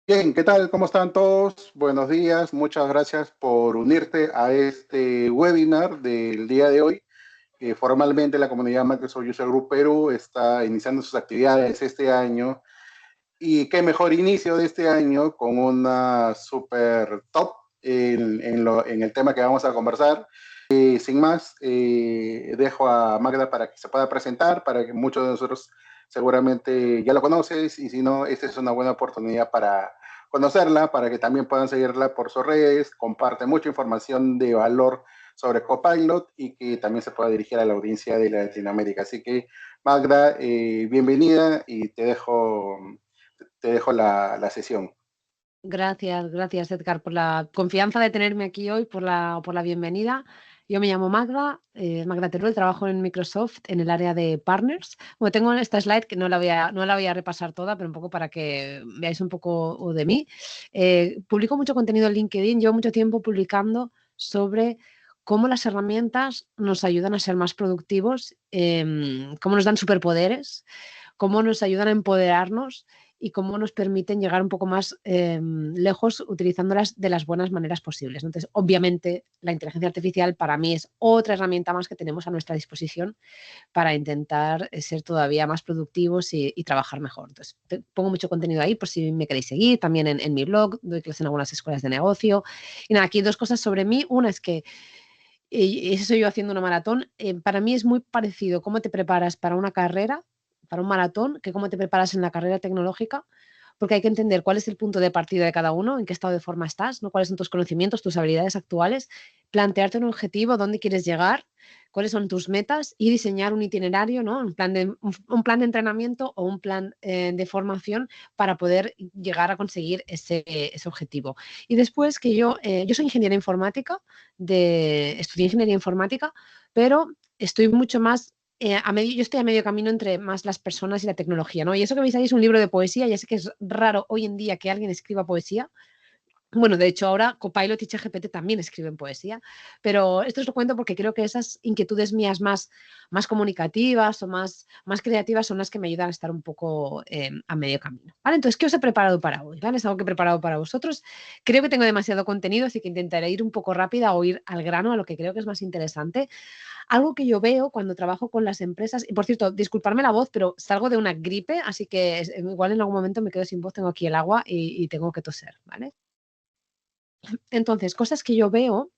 Bien, ¿qué tal? ¿Cómo están todos? Buenos días. Muchas gracias por unirte a este webinar del día de hoy. Formalmente la comunidad Microsoft User Group Perú está iniciando sus actividades este año y qué mejor inicio de este año con una super top en el tema que vamos a conversar. Sin más, dejo a Magda para que se pueda presentar, para que muchos de nosotros seguramente ya lo conoces y si no, esta es una buena oportunidad para conocerla, para que también puedan seguirla por sus redes, comparte mucha información de valor sobre Copilot y que también se pueda dirigir a la audiencia de Latinoamérica. Así que Magda, bienvenida y te dejo la sesión. Gracias Edgar por la confianza de tenerme aquí hoy, por la bienvenida. Yo me llamo Magda, Magda Teruel, trabajo en Microsoft en el área de partners. Bueno, tengo esta slide que no la voy a repasar toda, pero un poco para que veáis un poco de mí. Publico mucho contenido en LinkedIn, llevo mucho tiempo publicando sobre cómo las herramientas nos ayudan a ser más productivos, cómo nos dan superpoderes, cómo nos ayudan a empoderarnos y cómo nos permiten llegar un poco más lejos utilizándolas de las buenas maneras posibles. Entonces, obviamente, la inteligencia artificial para mí es otra herramienta más que tenemos a nuestra disposición para intentar ser todavía más productivos y trabajar mejor. Entonces, pongo mucho contenido ahí por si me queréis seguir, también en mi blog, doy clases en algunas escuelas de negocio. Y nada, aquí dos cosas sobre mí. Una es que eso soy yo haciendo una maratón. Para mí es muy parecido cómo te preparas para una carrera, para un maratón, que cómo te preparas en la carrera tecnológica, porque hay que entender cuál es el punto de partida de cada uno, en qué estado de forma estás, ¿no? Cuáles son tus conocimientos, tus habilidades actuales, plantearte un objetivo, dónde quieres llegar, cuáles son tus metas y diseñar un itinerario, ¿no? Un plan de entrenamiento o un plan de formación para poder llegar a conseguir ese objetivo. Y después que yo soy ingeniera informática, estudié ingeniería informática, pero estoy mucho más yo estoy a medio camino entre más las personas y la tecnología, ¿no? Y eso que veis ahí es un libro de poesía, ya sé que es raro hoy en día que alguien escriba poesía. Bueno, de hecho ahora Copilot y ChatGPT también escriben poesía, pero esto os lo cuento porque creo que esas inquietudes mías más comunicativas o más creativas son las que me ayudan a estar un poco a medio camino. ¿Vale? Entonces, ¿qué os he preparado para hoy? ¿Vale? Es algo que he preparado para vosotros. Creo que tengo demasiado contenido, así que intentaré ir un poco rápida o ir al grano, a lo que creo que es más interesante. Algo que yo veo cuando trabajo con las empresas, y por cierto, disculparme la voz, pero salgo de una gripe, así que igual en algún momento me quedo sin voz, tengo aquí el agua y tengo que toser, ¿vale? Entonces, cosas que yo veo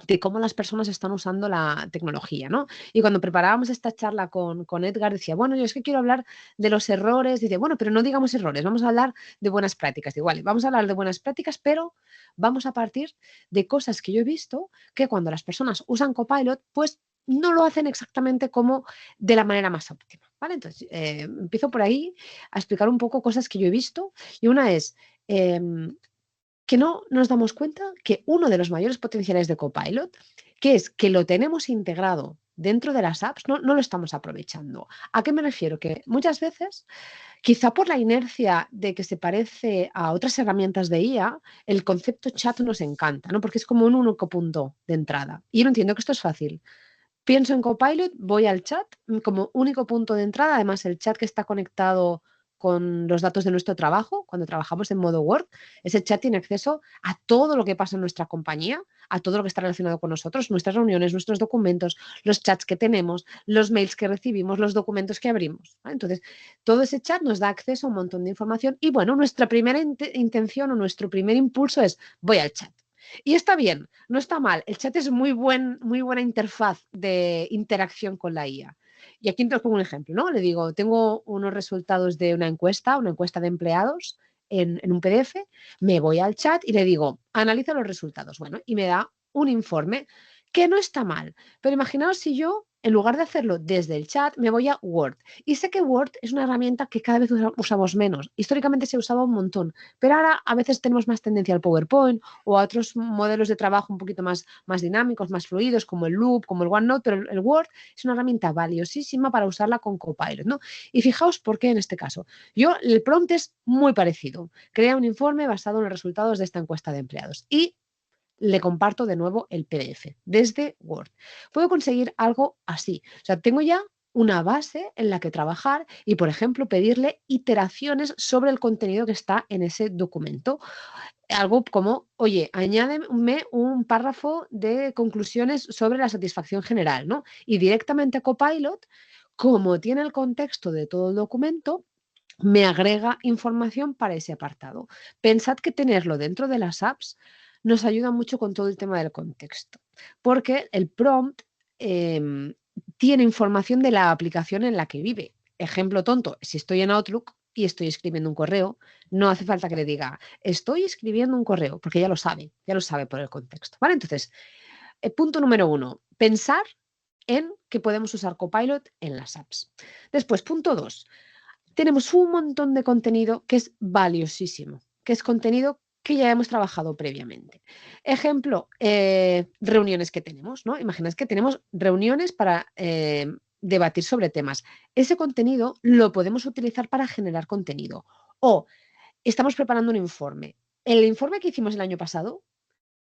de cómo las personas están usando la tecnología, ¿no? Y cuando preparábamos esta charla con Edgar, decía, bueno, yo es que quiero hablar de los errores, dice, bueno, pero no digamos errores, vamos a hablar de buenas prácticas. Igual, vamos a hablar de buenas prácticas, pero vamos a partir de cosas que yo he visto que cuando las personas usan Copilot, pues no lo hacen exactamente como de la manera más óptima, ¿vale? Entonces, empiezo por ahí a explicar un poco cosas que yo he visto y una es... que no nos damos cuenta que uno de los mayores potenciales de Copilot, que es que lo tenemos integrado dentro de las apps, no lo estamos aprovechando. ¿A qué me refiero? Que muchas veces, quizá por la inercia de que se parece a otras herramientas de IA, el concepto chat nos encanta, ¿no? Porque es como un único punto de entrada. Y yo no entiendo que esto es fácil. Pienso en Copilot, voy al chat como único punto de entrada. Además, el chat que está conectado con los datos de nuestro trabajo, cuando trabajamos en modo Word, ese chat tiene acceso a todo lo que pasa en nuestra compañía, a todo lo que está relacionado con nosotros, nuestras reuniones, nuestros documentos, los chats que tenemos, los mails que recibimos, los documentos que abrimos, ¿vale? Entonces, todo ese chat nos da acceso a un montón de información y bueno, nuestra primera intención o nuestro primer impulso es voy al chat. Y está bien, no está mal. El chat es muy buena interfaz de interacción con la IA. Y aquí os pongo un ejemplo, ¿no? Le digo, tengo unos resultados de una encuesta de empleados en un PDF, me voy al chat y le digo, analiza los resultados. Bueno, y me da un informe que no está mal. Pero imaginaos si yo, en lugar de hacerlo desde el chat, me voy a Word. Y sé que Word es una herramienta que cada vez usamos menos. Históricamente se usaba un montón, pero ahora a veces tenemos más tendencia al PowerPoint o a otros modelos de trabajo un poquito más dinámicos, más fluidos, como el Loop, como el OneNote, pero el Word es una herramienta valiosísima para usarla con Copilot, ¿no? Y fijaos por qué en este caso. El prompt es muy parecido. Crea un informe basado en los resultados de esta encuesta de empleados y le comparto de nuevo el PDF desde Word. Puedo conseguir algo así. O sea, tengo ya una base en la que trabajar y, por ejemplo, pedirle iteraciones sobre el contenido que está en ese documento. Algo como, oye, añádeme un párrafo de conclusiones sobre la satisfacción general, ¿no? Y directamente Copilot, como tiene el contexto de todo el documento, me agrega información para ese apartado. Pensad que tenerlo dentro de las apps nos ayuda mucho con todo el tema del contexto, porque el prompt em, tiene información de la aplicación en la que vive. Ejemplo tonto, si estoy en Outlook y estoy escribiendo un correo, no hace falta que le diga, estoy escribiendo un correo, porque ya lo sabe por el contexto. ¿Vale? Entonces, punto número 1, pensar en que podemos usar Copilot en las apps. Después, punto 2, tenemos un montón de contenido que es valiosísimo, que es contenido que ya hemos trabajado previamente. Ejemplo, reuniones que tenemos, ¿no? Imaginad que tenemos reuniones para debatir sobre temas. Ese contenido lo podemos utilizar para generar contenido. O estamos preparando un informe. El informe que hicimos el año pasado,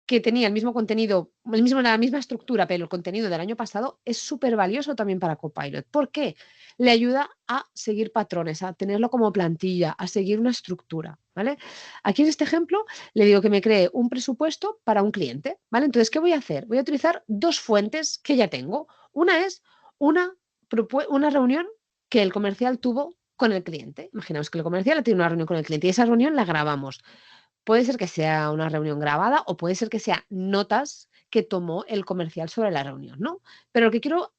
que tenía el mismo contenido, la misma estructura, pero el contenido del año pasado es súper valioso también para Copilot. ¿Por qué? Le ayuda a seguir patrones, a tenerlo como plantilla, a seguir una estructura, ¿vale? Aquí en este ejemplo le digo que me cree un presupuesto para un cliente, ¿vale? Entonces, ¿qué voy a hacer? Voy a utilizar dos fuentes que ya tengo. Una es una reunión que el comercial tuvo con el cliente. Imaginaos que el comercial tiene una reunión con el cliente y esa reunión la grabamos. Puede ser que sea una reunión grabada o puede ser que sea notas que tomó el comercial sobre la reunión, ¿no? Pero lo que quiero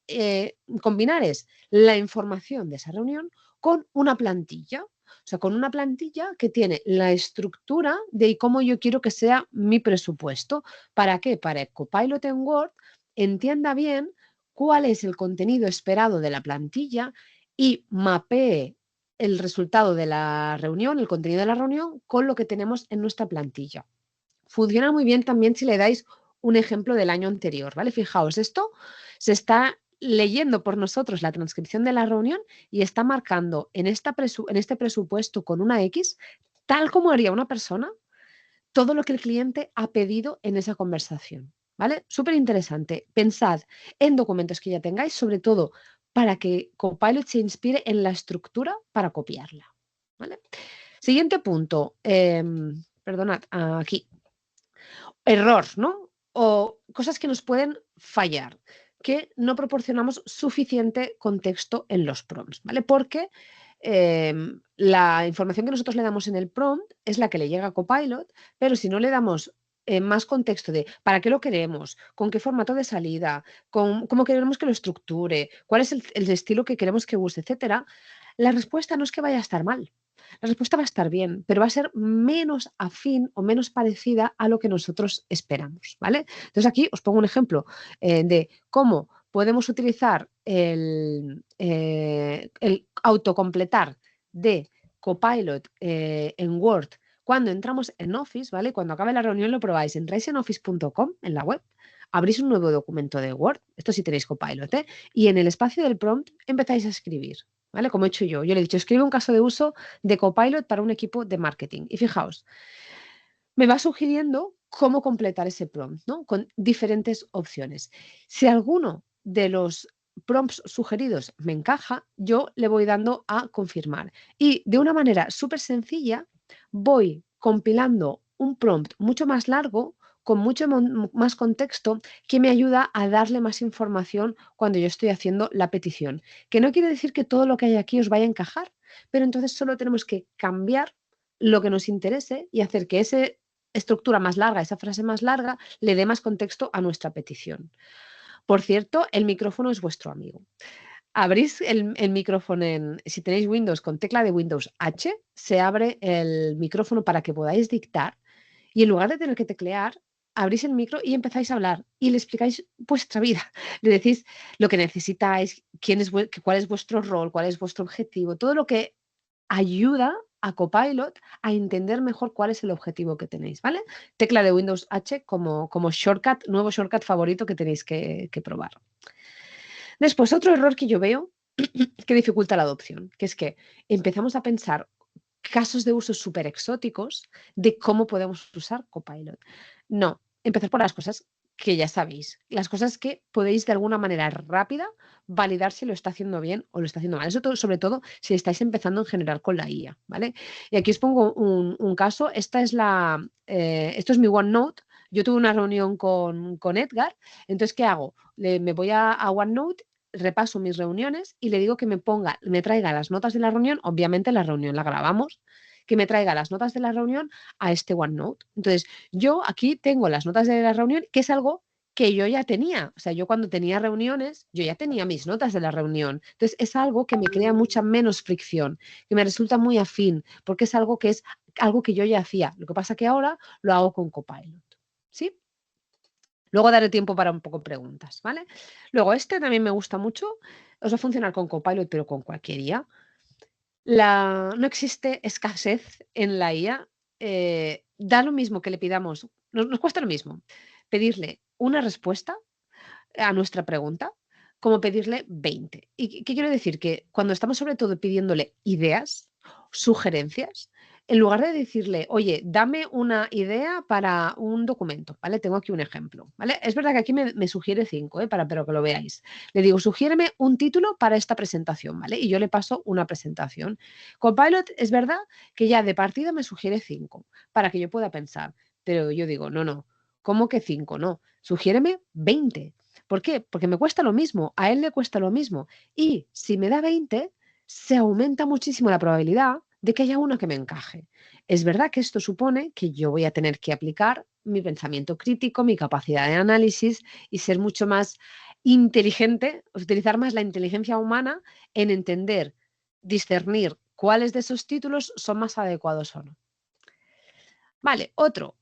combinar es la información de esa reunión con una plantilla. O sea, con una plantilla que tiene la estructura de cómo yo quiero que sea mi presupuesto. ¿Para qué? Para que Copilot en Word entienda bien cuál es el contenido esperado de la plantilla y mapee el resultado de la reunión, el contenido de la reunión, con lo que tenemos en nuestra plantilla. Funciona muy bien también si le dais un ejemplo del año anterior, ¿vale? Fijaos, esto se está leyendo por nosotros la transcripción de la reunión y está marcando en este presupuesto con una X, tal como haría una persona, todo lo que el cliente ha pedido en esa conversación. ¿Vale? Súper interesante. Pensad en documentos que ya tengáis, sobre todo para que Copilot se inspire en la estructura para copiarla. ¿Vale? Siguiente punto. Perdonad, aquí. Error, ¿no? O cosas que nos pueden fallar, que no proporcionamos suficiente contexto en los prompts, ¿vale? Porque la información que nosotros le damos en el prompt es la que le llega a Copilot, pero si no le damos más contexto de para qué lo queremos, con qué formato de salida, cómo queremos que lo estructure, cuál es el estilo que queremos que use, etcétera, la respuesta no es que vaya a estar mal. La respuesta va a estar bien, pero va a ser menos afín o menos parecida a lo que nosotros esperamos, ¿vale? Entonces aquí os pongo un ejemplo de cómo podemos utilizar el autocompletar de Copilot en Word cuando entramos en Office, ¿vale? Cuando acabe la reunión lo probáis. Entráis en office.com, en la web, abrís un nuevo documento de Word, esto sí tenéis Copilot, ¿eh? Y en el espacio del prompt empezáis a escribir, ¿vale? Como he hecho yo. Yo le he dicho, escribe un caso de uso de Copilot para un equipo de marketing. Y fijaos, me va sugiriendo cómo completar ese prompt, ¿no? Con diferentes opciones. Si alguno de los prompts sugeridos me encaja, yo le voy dando a confirmar. Y de una manera súper sencilla, voy compilando un prompt mucho más largo, con mucho más contexto, que me ayuda a darle más información cuando yo estoy haciendo la petición. Que no quiere decir que todo lo que hay aquí os vaya a encajar, pero entonces solo tenemos que cambiar lo que nos interese y hacer que esa estructura más larga, esa frase más larga, le dé más contexto a nuestra petición. Por cierto, el micrófono es vuestro amigo. Abrís el micrófono si tenéis Windows con tecla de Windows H, se abre el micrófono para que podáis dictar y en lugar de tener que teclear, abrís el micro y empezáis a hablar y le explicáis vuestra vida. Le decís lo que necesitáis, cuál es vuestro rol, cuál es vuestro objetivo, todo lo que ayuda a Copilot a entender mejor cuál es el objetivo que tenéis, ¿vale? Tecla de Windows H como shortcut, nuevo shortcut favorito que tenéis que probar. Después, otro error que yo veo que dificulta la adopción, que es que empezamos a pensar casos de uso súper exóticos de cómo podemos usar Copilot. No, empezar por las cosas que ya sabéis, las cosas que podéis de alguna manera rápida validar si lo está haciendo bien o lo está haciendo mal. Eso sobre todo si estáis empezando en general con la IA, ¿vale? Y aquí os pongo un caso. Esto es mi OneNote. Yo tuve una reunión con Edgar. Entonces, ¿qué hago? Me voy a OneNote, repaso mis reuniones y le digo que me traiga las notas de la reunión. Obviamente la reunión la grabamos, que me traiga las notas de la reunión a este OneNote. Entonces, yo aquí tengo las notas de la reunión, que es algo que yo ya tenía. O sea, yo cuando tenía reuniones, yo ya tenía mis notas de la reunión. Entonces, es algo que me crea mucha menos fricción, que me resulta muy afín, porque es algo que yo ya hacía. Lo que pasa que ahora lo hago con Copilot. ¿Sí? Luego daré tiempo para un poco preguntas, ¿vale? Luego, este también me gusta mucho. Os va a funcionar con Copilot, pero con cualquier IA. No existe escasez en la IA. Da lo mismo que le pidamos, nos cuesta lo mismo pedirle una respuesta a nuestra pregunta como pedirle 20. ¿Y qué quiero decir? Que cuando estamos sobre todo pidiéndole ideas, sugerencias, en lugar de decirle, oye, dame una idea para un documento, ¿vale? Tengo aquí un ejemplo, ¿vale? Es verdad que aquí me sugiere 5, pero que lo veáis. Le digo, sugiéreme un título para esta presentación, ¿vale? Y yo le paso una presentación. Copilot es verdad que ya de partida me sugiere 5 para que yo pueda pensar, pero yo digo, no, ¿cómo que 5? No, sugiéreme 20. ¿Por qué? Porque me cuesta lo mismo, a él le cuesta lo mismo. Y si me da 20, se aumenta muchísimo la probabilidad de que haya uno que me encaje. Es verdad que esto supone que yo voy a tener que aplicar mi pensamiento crítico, mi capacidad de análisis y ser mucho más inteligente, utilizar más la inteligencia humana en entender, discernir cuáles de esos títulos son más adecuados o no. Vale, otro.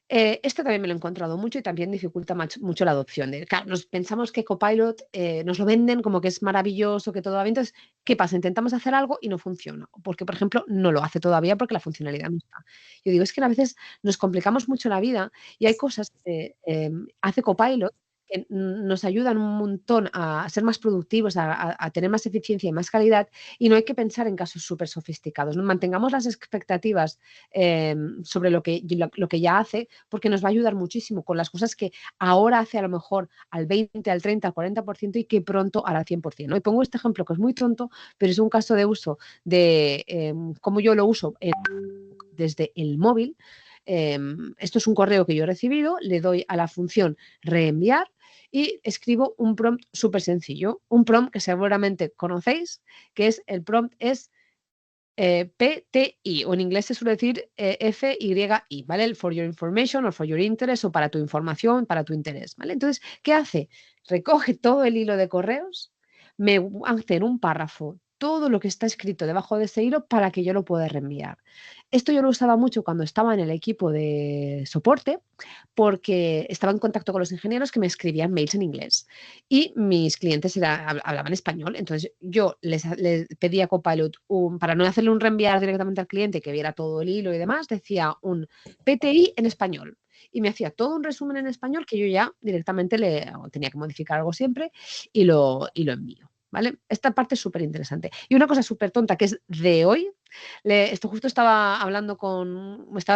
Este también me lo he encontrado mucho y también dificulta mucho la adopción. Claro, nos pensamos que Copilot nos lo venden como que es maravilloso, que todo va bien. Entonces, ¿qué pasa? Intentamos hacer algo y no funciona. Porque, por ejemplo, no lo hace todavía porque la funcionalidad no está. Yo digo, es que a veces nos complicamos mucho la vida y hay cosas que hace Copilot que nos ayudan un montón a ser más productivos, a tener más eficiencia y más calidad, y no hay que pensar en casos súper sofisticados. ¿No? Mantengamos las expectativas sobre lo que ya hace, porque nos va a ayudar muchísimo con las cosas que ahora hace a lo mejor al 20, al 30, al 40% y que pronto hará al 100%. ¿No? Y pongo este ejemplo que es muy tonto, pero es un caso de uso de cómo yo lo uso desde el móvil. Esto es un correo que yo he recibido, le doy a la función reenviar y escribo un prompt súper sencillo, un prompt que seguramente conocéis, que es el prompt es PTI, o en inglés se suele decir FYI, ¿vale? El for your information o for your interest, o para tu información, para tu interés, ¿vale? Entonces, ¿qué hace? Recoge todo el hilo de correos, me hace en un párrafo todo lo que está escrito debajo de ese hilo para que yo lo pueda reenviar. Esto yo lo usaba mucho cuando estaba en el equipo de soporte, porque estaba en contacto con los ingenieros que me escribían mails en inglés y mis clientes hablaban español. Entonces yo les pedía a Copilot, para no hacerle un reenviar directamente al cliente que viera todo el hilo y demás, decía un PTI en español. Y me hacía todo un resumen en español que yo ya directamente tenía que modificar algo siempre y lo envío. ¿Vale? Esta parte es súper interesante. Y una cosa súper tonta que es de hoy, esto justo estaba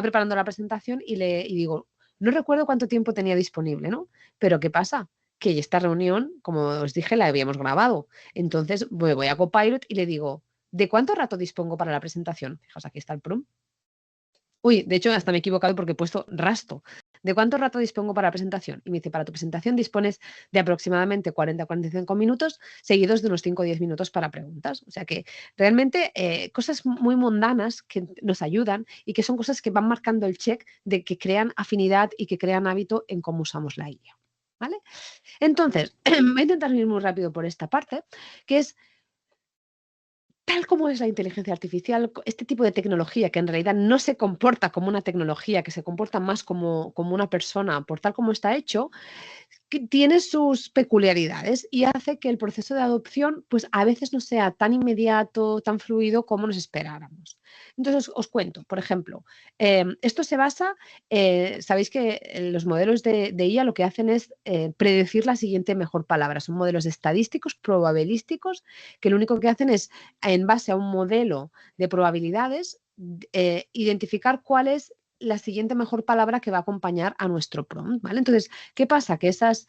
preparando la presentación y digo, no recuerdo cuánto tiempo tenía disponible, ¿no? Pero ¿qué pasa? Que esta reunión, como os dije, la habíamos grabado. Entonces me voy a Copilot y le digo, ¿de cuánto rato dispongo para la presentación? Fijaos, aquí está el prompt. Uy, de hecho, hasta me he equivocado porque he puesto rasto. ¿De cuánto rato dispongo para la presentación? Y me dice, para tu presentación dispones de aproximadamente 40-45 minutos, seguidos de unos 5 o 10 minutos para preguntas. O sea que realmente cosas muy mundanas que nos ayudan y que son cosas que van marcando el check de que crean afinidad y que crean hábito en cómo usamos la IA. ¿Vale? Entonces, voy a intentar ir muy rápido por esta parte, que es tal como es la inteligencia artificial, este tipo de tecnología que en realidad no se comporta como una tecnología, que se comporta más como una persona, por tal como está hecho, que tiene sus peculiaridades y hace que el proceso de adopción, pues a veces no sea tan inmediato, tan fluido como nos esperáramos. Entonces, os cuento, por ejemplo, esto se basa, sabéis que los modelos de IA lo que hacen es predecir la siguiente mejor palabra. Son modelos estadísticos, probabilísticos, que lo único que hacen es, en base a un modelo de probabilidades, identificar cuál es la siguiente mejor palabra que va a acompañar a nuestro prompt, ¿vale? Entonces, ¿qué pasa? Que esas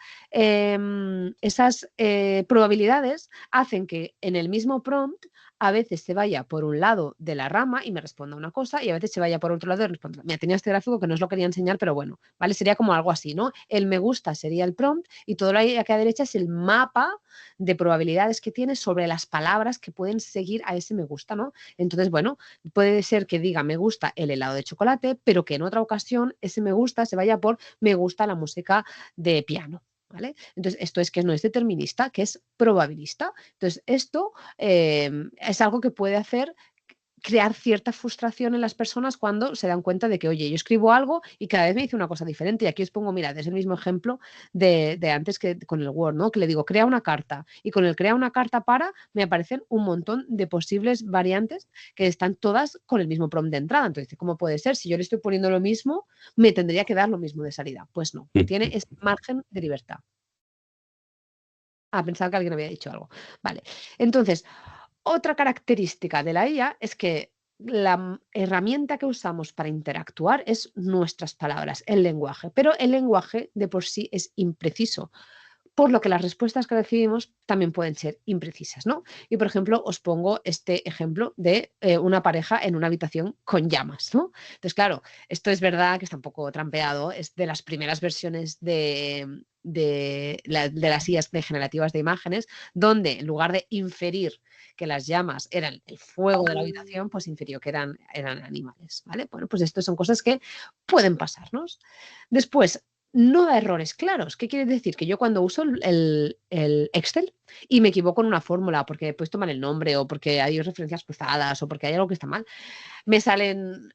probabilidades hacen que en el mismo prompt a veces se vaya por un lado de la rama y me responda una cosa y a veces se vaya por otro lado y responda. Mira, tenía este gráfico que no os lo quería enseñar, pero bueno, ¿vale? Sería como algo así, ¿no? El me gusta sería el prompt y todo lo que hay aquí a la derecha es el mapa de probabilidades que tiene sobre las palabras que pueden seguir a ese me gusta, ¿no? Entonces, bueno, puede ser que diga me gusta el helado de chocolate, pero que en otra ocasión ese me gusta se vaya por me gusta la música de piano. ¿Vale? Entonces, esto es que no es determinista, que es probabilista. Entonces, esto es algo que puede hacer crear cierta frustración en las personas cuando se dan cuenta de que, oye, yo escribo algo y cada vez me dice una cosa diferente. Y aquí os pongo, mirad, es el mismo ejemplo de antes que con el Word, ¿no? Que le digo, crea una carta. Y con el crea una carta para, me aparecen un montón de posibles variantes que están todas con el mismo prompt de entrada. Entonces, ¿cómo puede ser? Si yo le estoy poniendo lo mismo, me tendría que dar lo mismo de salida. Pues no, tiene ese margen de libertad. Ah, pensaba que alguien había dicho algo. Vale. Entonces, otra característica de la IA es que la herramienta que usamos para interactuar es nuestras palabras, el lenguaje, pero el lenguaje de por sí es impreciso, por lo que las respuestas que recibimos también pueden ser imprecisas, ¿no? Y por ejemplo, os pongo este ejemplo de una pareja en una habitación con llamas, ¿no? Entonces, claro, esto es verdad que está un poco trampeado, es de las primeras versiones de las IAs generativas de imágenes, donde en lugar de inferir que las llamas eran el fuego de la habitación, pues infirió que eran animales, ¿vale? Bueno, pues esto son cosas que pueden pasarnos. Después, no da errores claros. ¿Qué quiere decir? Que yo cuando uso el Excel y me equivoco en una fórmula porque he puesto mal el nombre o porque hay referencias cruzadas o porque hay algo que está mal, me salen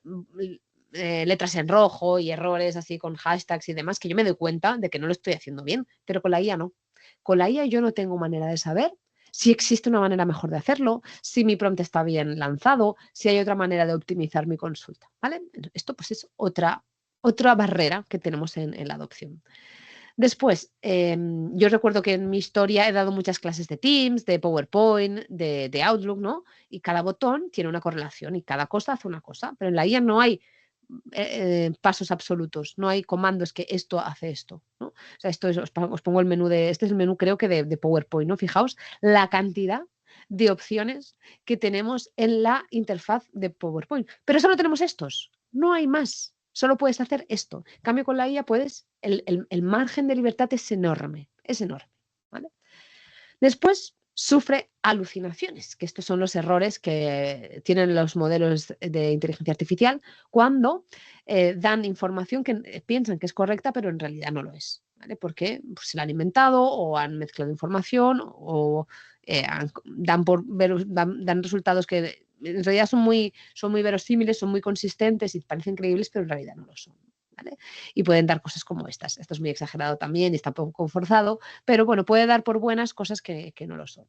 letras en rojo y errores así con hashtags y demás que yo me doy cuenta de que no lo estoy haciendo bien, pero con la IA no. Con la IA yo no tengo manera de saber si existe una manera mejor de hacerlo, si mi prompt está bien lanzado, si hay otra manera de optimizar mi consulta, ¿vale? Esto pues es otra barrera que tenemos en la adopción. Después, yo recuerdo que en mi historia he dado muchas clases de Teams, de PowerPoint, de Outlook, ¿no? Y cada botón tiene una correlación y cada cosa hace una cosa, pero en la IA no hay pasos absolutos, no hay comandos que esto hace esto, ¿no? O sea, esto es, os pongo el menú este es el menú creo que de PowerPoint, ¿no? Fijaos la cantidad de opciones que tenemos en la interfaz de PowerPoint, pero solo tenemos estos, no hay más. Solo puedes hacer esto. En cambio, con la IA puedes, el margen de libertad es enorme, ¿vale? Después sufre alucinaciones, que estos son los errores que tienen los modelos de inteligencia artificial cuando dan información que piensan que es correcta, pero en realidad no lo es, ¿vale? Porque pues, se la han inventado o han mezclado información o dan resultados que en realidad son muy verosímiles, son muy consistentes y parecen creíbles, pero en realidad no lo son, ¿vale? Y pueden dar cosas como estas. Esto es muy exagerado también y está un poco forzado, pero bueno, puede dar por buenas cosas que no lo son.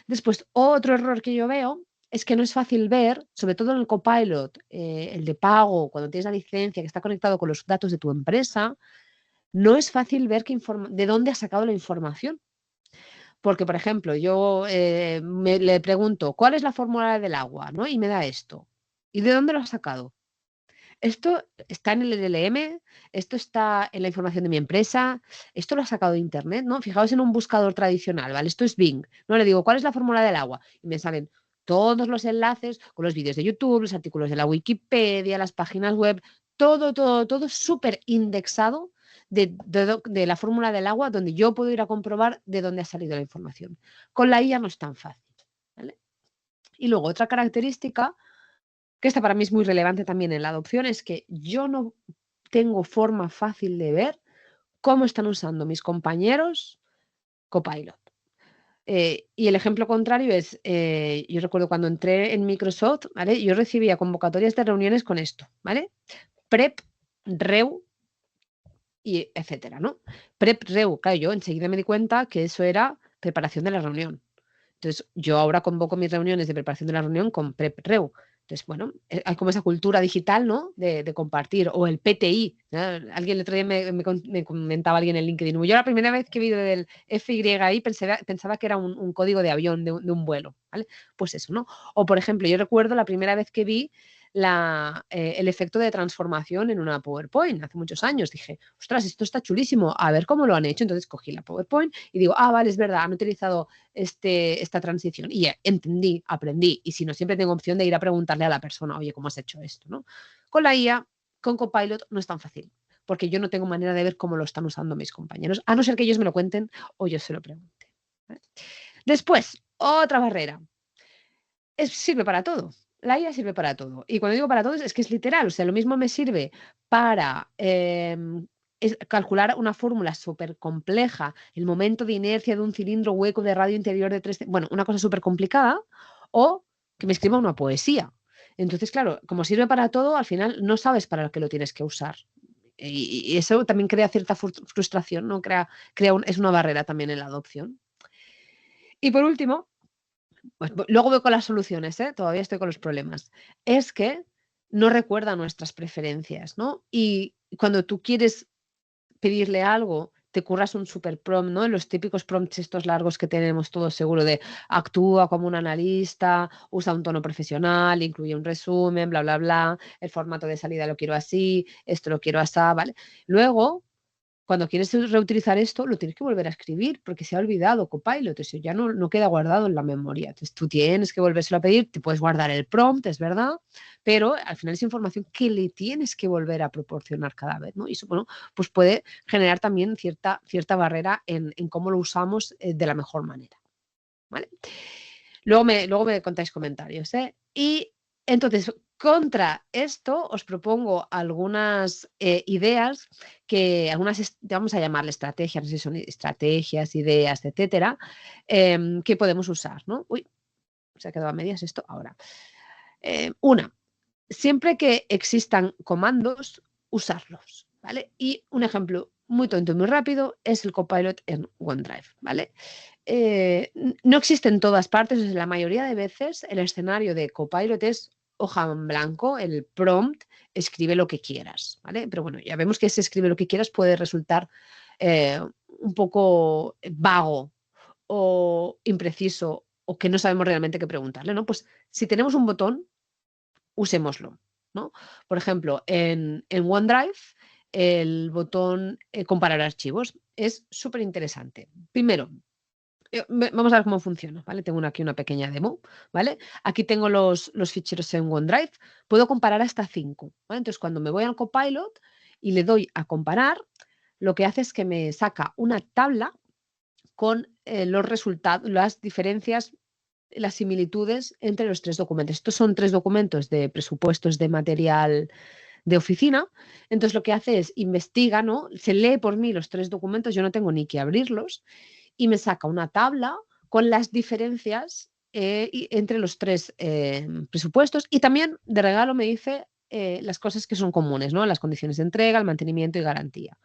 Después, otro error que yo veo es que no es fácil ver, sobre todo en el Copilot, el de pago, cuando tienes la licencia que está conectado con los datos de tu empresa, no es fácil ver de dónde ha sacado la información. Porque, por ejemplo, yo le pregunto, ¿cuál es la fórmula del agua? ¿No? Y me da esto. ¿Y de dónde lo ha sacado? Esto está en el LLM, esto está en la información de mi empresa, esto lo ha sacado de internet, ¿no? Fijaos en un buscador tradicional, ¿vale? Esto es Bing, ¿no? Le digo, ¿cuál es la fórmula del agua? Y me salen todos los enlaces con los vídeos de YouTube, los artículos de la Wikipedia, las páginas web, todo súper indexado de la fórmula del agua, donde yo puedo ir a comprobar de dónde ha salido la información. Con la IA no es tan fácil, ¿vale? Y luego otra característica que esta para mí es muy relevante también en la adopción, es que yo no tengo forma fácil de ver cómo están usando mis compañeros Copilot. Y el ejemplo contrario es, yo recuerdo cuando entré en Microsoft, ¿vale? Yo recibía convocatorias de reuniones con esto, ¿vale? Prep, Reu y etcétera, ¿no? Prep, Reu, claro, yo enseguida me di cuenta que eso era preparación de la reunión. Entonces, yo ahora convoco mis reuniones de preparación de la reunión con PrepReu. Entonces, bueno, hay como esa cultura digital, ¿no? De compartir. O el PTI, ¿no? Alguien el otro día me comentaba alguien en LinkedIn. Yo la primera vez que vi del FYI pensaba que era un código de avión, de un vuelo, ¿vale? Pues eso, ¿no? O, por ejemplo, yo recuerdo la primera vez que vi el efecto de transformación en una PowerPoint hace muchos años. Dije, ostras, esto está chulísimo, a ver cómo lo han hecho. Entonces cogí la PowerPoint y digo, vale, es verdad, han utilizado esta transición. Y ya entendí, aprendí. Y si no, siempre tengo opción de ir a preguntarle a la persona, oye, ¿cómo has hecho esto? ¿No? Con la IA, con Copilot, no es tan fácil, porque yo no tengo manera de ver cómo lo están usando mis compañeros, a no ser que ellos me lo cuenten o yo se lo pregunte. ¿Vale? Después, otra barrera. Sirve para todo. La IA sirve para todo. Y cuando digo para todo es que es literal. O sea, lo mismo me sirve para calcular una fórmula súper compleja, el momento de inercia de un cilindro hueco de radio interior de 3... Bueno, una cosa súper complicada, o que me escriba una poesía. Entonces, claro, como sirve para todo, al final no sabes para qué lo tienes que usar. Y eso también crea cierta frustración, ¿no? Es una barrera también en la adopción. Y por último, pues luego voy con las soluciones, ¿eh? Todavía estoy con los problemas. Es que no recuerda nuestras preferencias, ¿no? Y cuando tú quieres pedirle algo, te curras un super prompt, ¿no? Los típicos prompts estos largos que tenemos todos seguro de actúa como un analista, usa un tono profesional, incluye un resumen, bla, bla, bla, el formato de salida lo quiero así, esto lo quiero así, ¿vale? Luego, cuando quieres reutilizar esto, lo tienes que volver a escribir porque se ha olvidado Copilot, eso ya no queda guardado en la memoria. Entonces tú tienes que volvérselo a pedir, te puedes guardar el prompt, es verdad, pero al final es información que le tienes que volver a proporcionar cada vez, ¿no? Y eso, bueno, pues puede generar también cierta barrera en cómo lo usamos de la mejor manera, ¿vale? Luego me contáis comentarios, ¿eh? Y entonces, contra esto, os propongo algunas ideas vamos a llamarle estrategias, no sé si son estrategias, ideas, etcétera, que podemos usar, ¿no? Uy, se ha quedado a medias esto ahora. Una, siempre que existan comandos, usarlos, ¿vale? Y un ejemplo muy tonto y muy rápido es el Copilot en OneDrive, ¿vale? No existe en todas partes, la mayoría de veces el escenario de Copilot es hoja en blanco, el prompt, escribe lo que quieras, ¿vale? Pero bueno, ya vemos que ese escribe lo que quieras puede resultar un poco vago o impreciso o que no sabemos realmente qué preguntarle, ¿no? Pues si tenemos un botón, usémoslo, ¿no? Por ejemplo, en OneDrive, el botón comparar archivos es súper interesante. Primero, vamos a ver cómo funciona, ¿vale? Tengo aquí una pequeña demo, ¿vale? Aquí tengo los ficheros en OneDrive, puedo comparar hasta 5, ¿vale? Entonces, cuando me voy al Copilot y le doy a comparar, lo que hace es que me saca una tabla con los resultados, las diferencias, las similitudes entre los 3 documentos. Estos son 3 documentos de presupuestos de material de oficina. Entonces, lo que hace es investiga, ¿no? Se lee por mí los 3 documentos, yo no tengo ni que abrirlos, y me saca una tabla con las diferencias entre los 3 presupuestos, y también de regalo me dice las cosas que son comunes, ¿no? Las condiciones de entrega, el mantenimiento y garantía.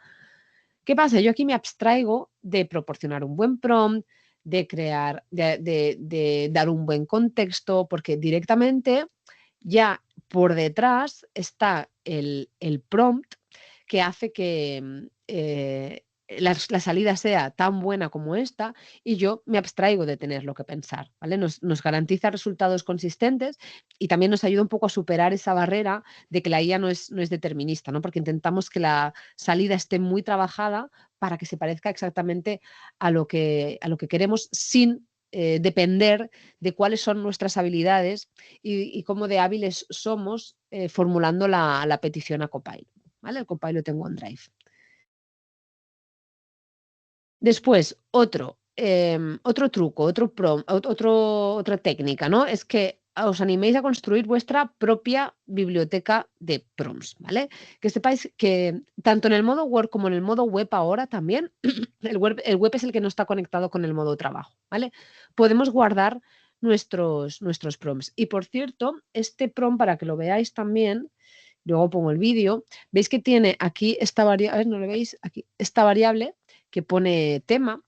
¿Qué pasa? Yo aquí me abstraigo de proporcionar un buen prompt, de crear, de dar un buen contexto, porque directamente ya por detrás está el prompt que hace que la salida sea tan buena como esta, y yo me abstraigo de tener lo que pensar, ¿vale? Nos garantiza resultados consistentes y también nos ayuda un poco a superar esa barrera de que la IA no es determinista, ¿no? Porque intentamos que la salida esté muy trabajada para que se parezca exactamente a lo que queremos sin depender de cuáles son nuestras habilidades y cómo de hábiles somos formulando la petición a Copilot, ¿vale? El Copilot en OneDrive. Después, otro truco, otra técnica, ¿no? Es que os animéis a construir vuestra propia biblioteca de prompts, ¿vale? Que sepáis que tanto en el modo Word como en el modo web ahora también, el web es el que no está conectado con el modo trabajo, ¿vale? Podemos guardar nuestros prompts. Y por cierto, este prompt, para que lo veáis también, luego pongo el vídeo, veis que tiene aquí esta variable, a ver, ¿no lo veis? Aquí, esta variable que pone tema,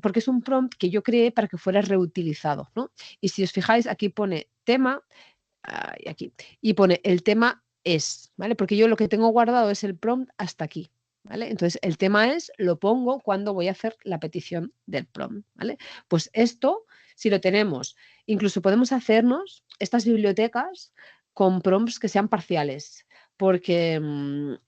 porque es un prompt que yo creé para que fuera reutilizado, ¿no? Y si os fijáis, aquí pone tema, y aquí, y pone el tema es, ¿vale? Porque yo lo que tengo guardado es el prompt hasta aquí, ¿vale? Entonces, el tema es, lo pongo cuando voy a hacer la petición del prompt, ¿vale? Pues esto, si lo tenemos, incluso podemos hacernos estas bibliotecas con prompts que sean parciales. Porque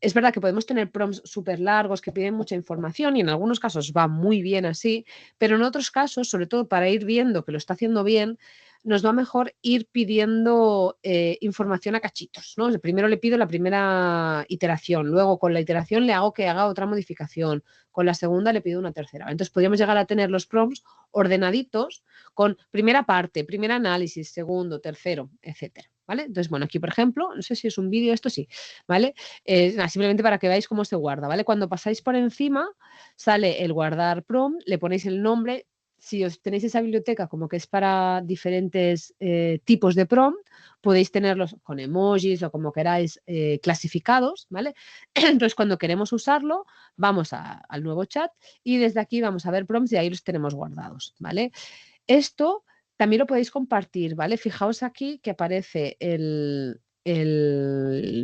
es verdad que podemos tener prompts súper largos que piden mucha información y en algunos casos va muy bien así, pero en otros casos, sobre todo para ir viendo que lo está haciendo bien, nos va mejor ir pidiendo información a cachitos, ¿no? Primero le pido la primera iteración, luego con la iteración le hago que haga otra modificación, con la segunda le pido una tercera. Entonces podríamos llegar a tener los prompts ordenaditos con primera parte, primer análisis, segundo, tercero, etcétera. ¿Vale? Entonces, bueno, aquí, por ejemplo, no sé si es un vídeo, esto sí, ¿vale? Simplemente para que veáis cómo se guarda, ¿vale? Cuando pasáis por encima, sale el guardar prompt, le ponéis el nombre. Si os tenéis esa biblioteca como que es para diferentes tipos de prompt, podéis tenerlos con emojis o como queráis clasificados, ¿vale? Entonces, cuando queremos usarlo, vamos al nuevo chat y desde aquí vamos a ver prompts y ahí los tenemos guardados, ¿vale? Esto también lo podéis compartir, ¿vale? Fijaos aquí que aparece el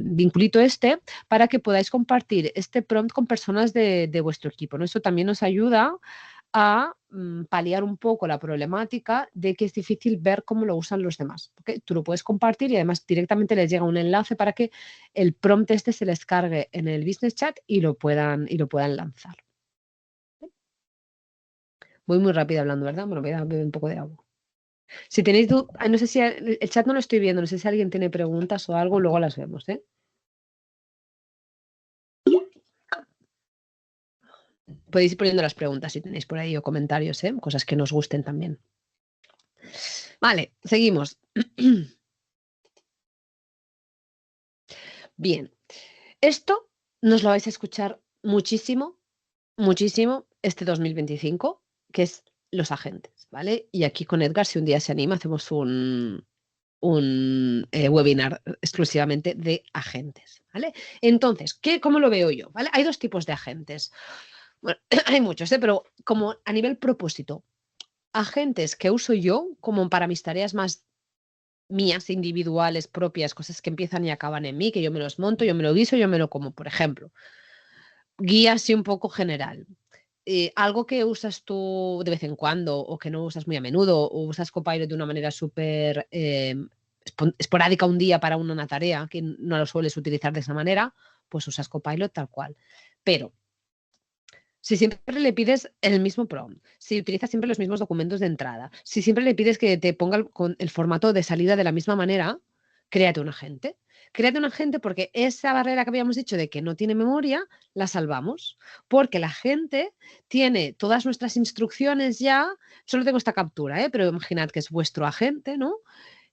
vinculito este para que podáis compartir este prompt con personas de vuestro equipo, ¿no? Eso también nos ayuda a paliar un poco la problemática de que es difícil ver cómo lo usan los demás. ¿Okay? Tú lo puedes compartir y además directamente les llega un enlace para que el prompt este se les cargue en el business chat y lo puedan lanzar. Voy muy rápido hablando, ¿verdad? Bueno, voy a beber un poco de agua. Si tenéis dudas, no sé si el chat no lo estoy viendo, no sé si alguien tiene preguntas o algo, luego las vemos, ¿eh? Podéis ir poniendo las preguntas si tenéis por ahí o comentarios, ¿eh? Cosas que nos gusten también. Vale, seguimos. Bien, esto nos lo vais a escuchar muchísimo, muchísimo este 2025, que es los agentes, ¿vale? Y aquí con Edgar, si un día se anima, hacemos un webinar exclusivamente de agentes, ¿vale? Entonces, ¿cómo lo veo yo? ¿Vale? Hay dos tipos de agentes. Bueno, hay muchos, pero como a nivel propósito, agentes que uso yo como para mis tareas más mías, individuales, propias, cosas que empiezan y acaban en mí, que yo me los monto, yo me lo guiso, yo me lo como, por ejemplo. Guía así un poco general. Algo que usas tú de vez en cuando o que no usas muy a menudo o usas Copilot de una manera súper esporádica un día para una tarea que no lo sueles utilizar de esa manera, pues usas Copilot tal cual. Pero si siempre le pides el mismo prompt, si utilizas siempre los mismos documentos de entrada, si siempre le pides que te ponga con el formato de salida de la misma manera, créate un agente. Créate un agente porque esa barrera que habíamos dicho de que no tiene memoria, la salvamos. Porque la gente tiene todas nuestras instrucciones ya, solo tengo esta captura, pero imaginad que es vuestro agente, ¿no?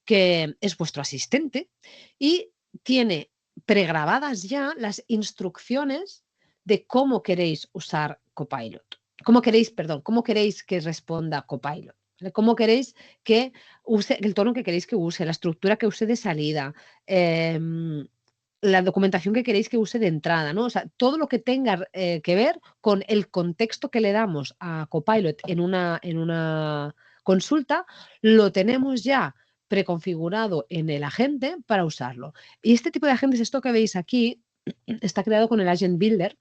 Que es vuestro asistente y tiene pregrabadas ya las instrucciones de cómo queréis usar Copilot. Cómo queréis que responda Copilot. ¿Vale? Cómo queréis que use, el tono que queréis que use, la estructura que use de salida, la documentación que queréis que use de entrada, ¿no? O sea, todo lo que tenga que ver con el contexto que le damos a Copilot en una consulta, lo tenemos ya preconfigurado en el agente para usarlo. Y este tipo de agentes, esto que veis aquí, está creado con el Agent Builder,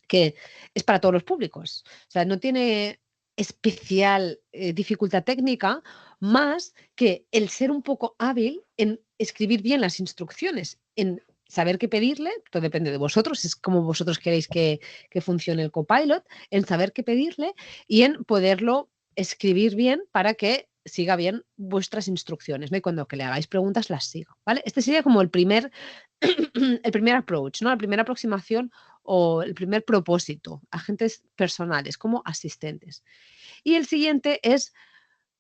que es para todos los públicos. O sea, no tiene especial dificultad técnica, más que el ser un poco hábil en escribir bien las instrucciones, en saber qué pedirle, todo depende de vosotros, es como vosotros queréis que funcione el Copilot, en saber qué pedirle y en poderlo escribir bien para que siga bien vuestras instrucciones, ¿no? Y cuando que le hagáis preguntas las siga, ¿vale? Este sería como el primer approach, ¿no? La primera aproximación o el primer propósito, agentes personales como asistentes. Y el siguiente es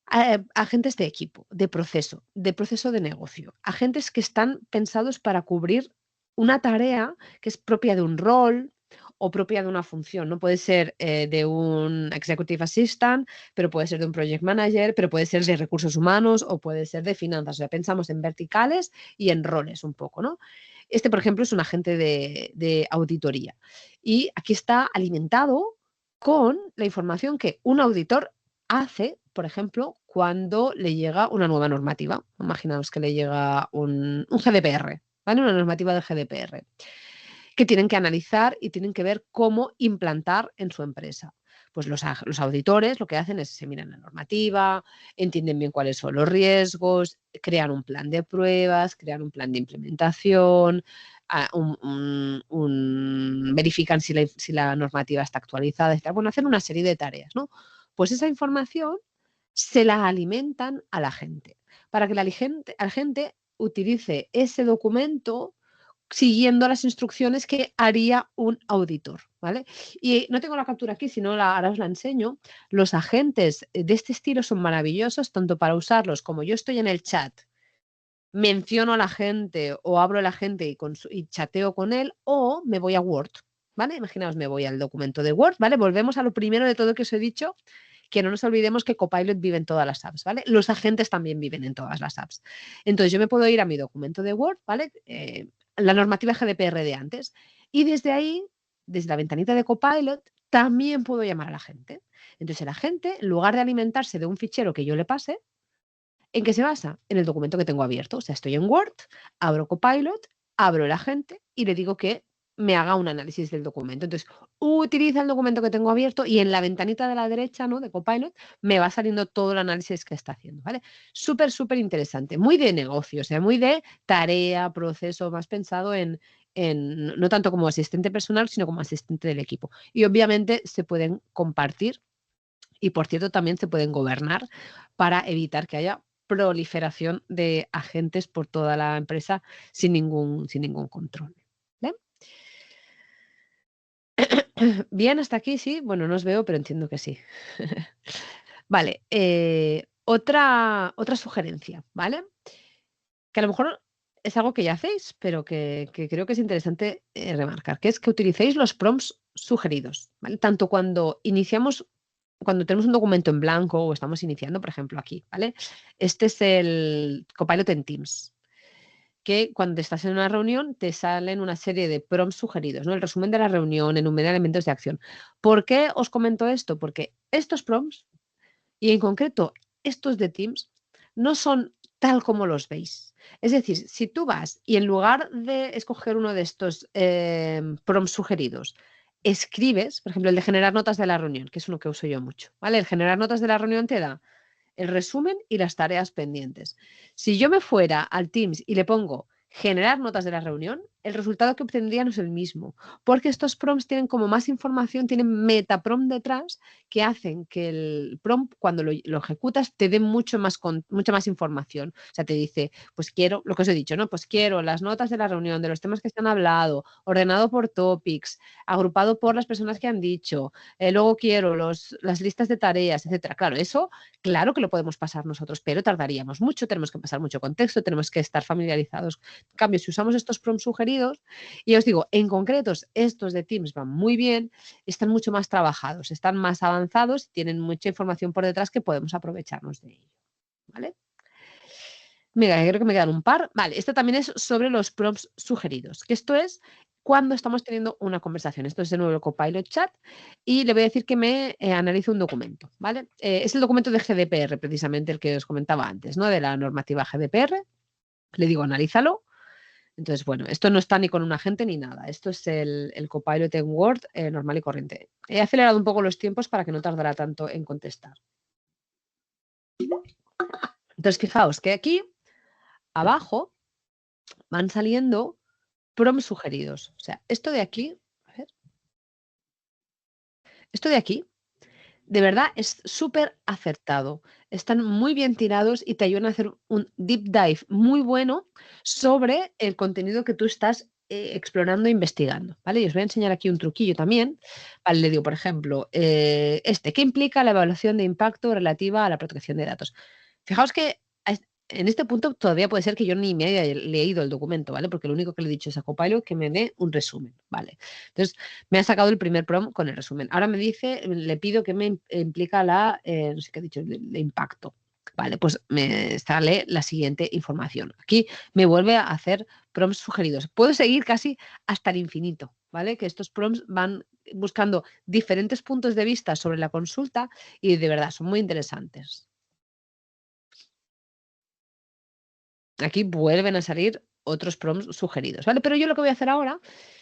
agentes de equipo, de proceso de negocio, agentes que están pensados para cubrir una tarea que es propia de un rol o propia de una función. No puede ser de un executive assistant, pero puede ser de un project manager, pero puede ser de recursos humanos o puede ser de finanzas. O sea, pensamos en verticales y en roles un poco, ¿no? Este, por ejemplo, es un agente de auditoría. Y aquí está alimentado con la información que un auditor hace, por ejemplo, cuando le llega una nueva normativa. Imaginaos que le llega un GDPR, ¿vale? Una normativa del GDPR, que tienen que analizar y tienen que ver cómo implantar en su empresa. Pues los auditores lo que hacen es se miran la normativa, entienden bien cuáles son los riesgos, crean un plan de pruebas, crean un plan de implementación, verifican si la normativa está actualizada, etc. Bueno, hacen una serie de tareas, ¿no? Pues esa información se la alimentan a la gente, para que la gente utilice ese documento siguiendo las instrucciones que haría un auditor, ¿vale? Y no tengo la captura aquí, si no ahora os la enseño. Los agentes de este estilo son maravillosos, tanto para usarlos como yo estoy en el chat, menciono a la gente o hablo a la gente y chateo con él, o me voy a Word, ¿vale? Imaginaos, me voy al documento de Word, ¿vale? Volvemos a lo primero de todo que os he dicho, que no nos olvidemos que Copilot vive en todas las apps, ¿vale? Los agentes también viven en todas las apps. Entonces yo me puedo ir a mi documento de Word, ¿vale? La normativa GDPR de antes. Y desde ahí, desde la ventanita de Copilot, también puedo llamar a la gente. Entonces el agente, en lugar de alimentarse de un fichero que yo le pase, ¿en qué se basa? En el documento que tengo abierto. O sea, estoy en Word, abro Copilot, abro el agente y le digo que me haga un análisis del documento. Entonces, utiliza el documento que tengo abierto y en la ventanita de la derecha, ¿no?, de Copilot, me va saliendo todo el análisis que está haciendo, ¿vale? Súper, súper interesante. Muy de negocio, o sea, muy de tarea, proceso, más pensado no tanto como asistente personal, sino como asistente del equipo. Y obviamente se pueden compartir y, por cierto, también se pueden gobernar para evitar que haya proliferación de agentes por toda la empresa sin ningún control. ¿Vale? Bien, hasta aquí, sí. Bueno, no os veo, pero entiendo que sí. Vale, otra sugerencia, ¿vale? Que a lo mejor es algo que ya hacéis, pero que creo que es interesante remarcar, que es que utilicéis los prompts sugeridos, ¿vale? Tanto cuando tenemos un documento en blanco o estamos iniciando, por ejemplo, aquí, ¿vale? Este es el Copilot en Teams, que cuando estás en una reunión te salen una serie de prompts sugeridos, ¿no? El resumen de la reunión, enumerar elementos de acción. ¿Por qué os comento esto? Porque estos prompts, y en concreto estos de Teams, no son tal como los veis. Es decir, si tú vas y en lugar de escoger uno de estos prompts sugeridos, escribes, por ejemplo, el de generar notas de la reunión, que es uno que uso yo mucho, ¿vale? El generar notas de la reunión te da el resumen y las tareas pendientes. Si yo me fuera al Teams y le pongo generar notas de la reunión, el resultado que obtendría no es el mismo, porque estos prompts tienen como más información, tienen metaprompt detrás que hacen que el prompt, cuando lo ejecutas, te dé mucha más información. O sea, te dice, pues quiero, lo que os he dicho, ¿no? Pues quiero las notas de la reunión, de los temas que se han hablado, ordenado por topics, agrupado por las personas que han dicho, luego quiero las listas de tareas, etcétera. Claro, eso, claro que lo podemos pasar nosotros, pero tardaríamos mucho, tenemos que pasar mucho contexto, tenemos que estar familiarizados. En cambio, si usamos estos prompts sugeridos, y os digo, en concretos, estos de Teams van muy bien, están mucho más trabajados, están más avanzados y tienen mucha información por detrás que podemos aprovecharnos de ello. ¿Vale? Mira, creo que me quedan un par. Vale, esto también es sobre los prompts sugeridos, que esto es cuando estamos teniendo una conversación. Esto es de nuevo el Copilot Chat y le voy a decir que me analice un documento, ¿vale? Es el documento de GDPR, precisamente el que os comentaba antes, ¿no? De la normativa GDPR. Le digo, analízalo. Entonces, bueno, esto no está ni con un agente ni nada. Esto es el Copilot en Word normal y corriente. He acelerado un poco los tiempos para que no tardara tanto en contestar. Entonces, fijaos que aquí abajo van saliendo prompts sugeridos. O sea, esto de aquí, a ver, esto de aquí, de verdad es súper acertado. Están muy bien tirados y te ayudan a hacer un deep dive muy bueno sobre el contenido que tú estás explorando e investigando, ¿vale? Y os voy a enseñar aquí un truquillo también. Vale, le digo, por ejemplo, ¿qué implica la evaluación de impacto relativa a la protección de datos? Fijaos que en este punto todavía puede ser que yo ni me haya leído el documento, ¿vale? Porque lo único que le he dicho es a Copilot que me dé un resumen, ¿vale? Entonces, me ha sacado el primer prompt con el resumen. Ahora me dice, le pido que me implica no sé qué ha dicho, el impacto. Vale, pues me sale la siguiente información. Aquí me vuelve a hacer prompts sugeridos. Puedo seguir casi hasta el infinito, ¿vale? Que estos prompts van buscando diferentes puntos de vista sobre la consulta y de verdad son muy interesantes. Aquí vuelven a salir otros prompts sugeridos, ¿vale? Pero yo lo que voy a hacer ahora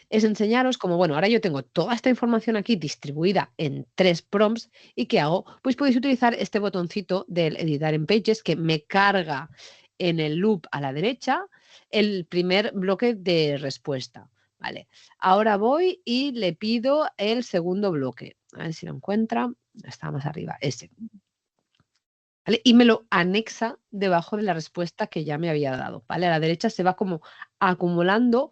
es enseñaros como, bueno, ahora yo tengo toda esta información aquí distribuida en 3 prompts y ¿qué hago? Pues podéis utilizar este botoncito del editar en Pages que me carga en el loop a la derecha el primer bloque de respuesta, ¿vale? Ahora voy y le pido el segundo bloque. A ver si lo encuentra. Está más arriba, ese. ¿Vale? Y me lo anexa debajo de la respuesta que ya me había dado, ¿vale? A la derecha se va como acumulando